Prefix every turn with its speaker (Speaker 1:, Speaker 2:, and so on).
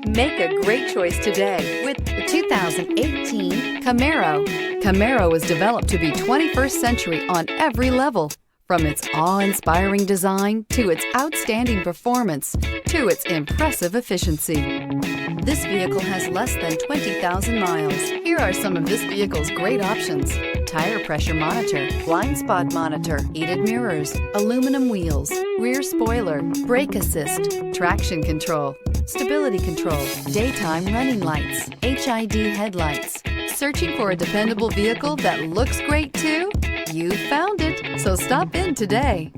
Speaker 1: Make a great choice today with the 2018 Camaro. Camaro was developed to be 21st century on every level. From its awe-inspiring design to its outstanding performance to its impressive efficiency. This vehicle has less than 20,000 miles. Here are some of this vehicle's great options: tire pressure monitor, blind spot monitor, heated mirrors, aluminum wheels, rear spoiler, brake assist, traction control, stability control, daytime running lights, HID headlights. Searching for a dependable vehicle that looks great too? You found it, so stop in today.